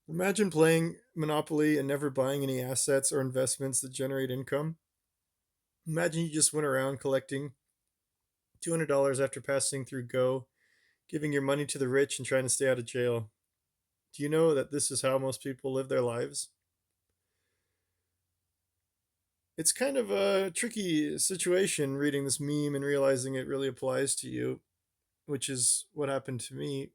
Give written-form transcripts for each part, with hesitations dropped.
Imagine playing Monopoly and never buying any assets or investments that generate income. Imagine you just went around collecting $200 after passing through Go, giving your money to the rich and trying to stay out of jail. Do you know that this is how most people live their lives? It's kind of a tricky situation reading this meme and realizing it really applies to you, which is what happened to me.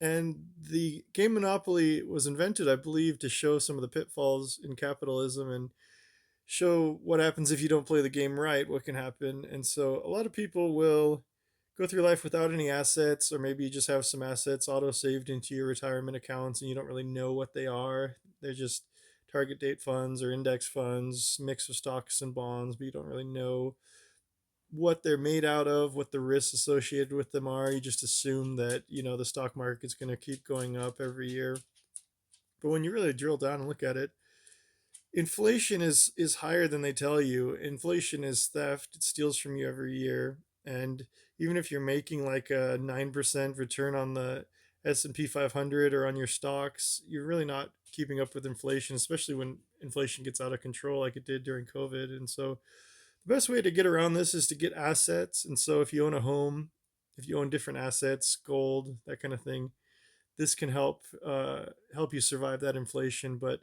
And the game Monopoly was invented, I believe, to show some of the pitfalls in capitalism and show what happens if you don't play the game right, what can happen. And so a lot of people will go through life without any assets, or maybe you just have some assets auto saved into your retirement accounts and you don't really know what they are. They're just target date funds or index funds, mix of stocks and bonds, but you don't really know what they're made out of, what the risks associated with them are. You just assume that, the stock market's going to keep going up every year. But when you really drill down and look at it, inflation is higher than they tell you. Inflation is theft. It steals from you every year. And even if you're making like a 9% return on the S&P 500 or on your stocks, you're really not keeping up with inflation, especially when inflation gets out of control like it did during COVID. And so the best way to get around this is to get assets. And so if you own a home, if you own different assets, gold, that kind of thing, this can help you survive that inflation. But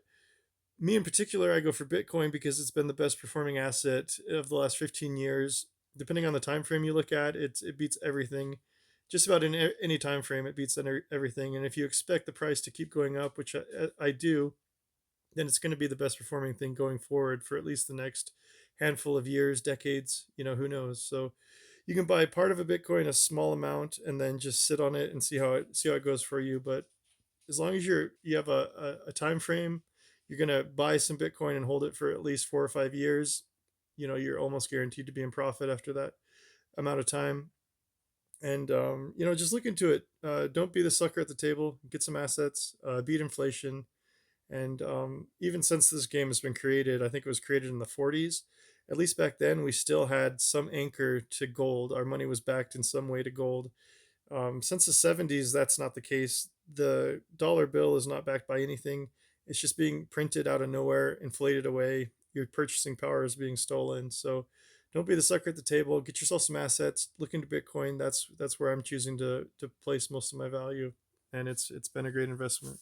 me in particular, I go for Bitcoin because it's been the best performing asset of the last 15 years. Depending on the time frame you look at, it beats everything. Just about in any time frame, it beats everything. And if you expect the price to keep going up, which I do, then it's going to be the best performing thing going forward for at least the next handful of years, decades. Who knows? So you can buy part of a Bitcoin, a small amount, and then just sit on it and see how it goes for you. But as long as you have a time frame, you're gonna buy some Bitcoin and hold it for at least 4 or 5 years. You're almost guaranteed to be in profit after that amount of time. And just look into it. Don't be the sucker at the table. Get some assets. Beat inflation. And even since this game has been created, I think it was created in the 40s. At least back then, we still had some anchor to gold. Our money was backed in some way to gold. Since the 70s, that's not the case. The dollar bill is not backed by anything. It's just being printed out of nowhere, inflated away. Your purchasing power is being stolen. So don't be the sucker at the table. Get yourself some assets. Look into Bitcoin. That's where I'm choosing to place most of my value, and it's been a great investment.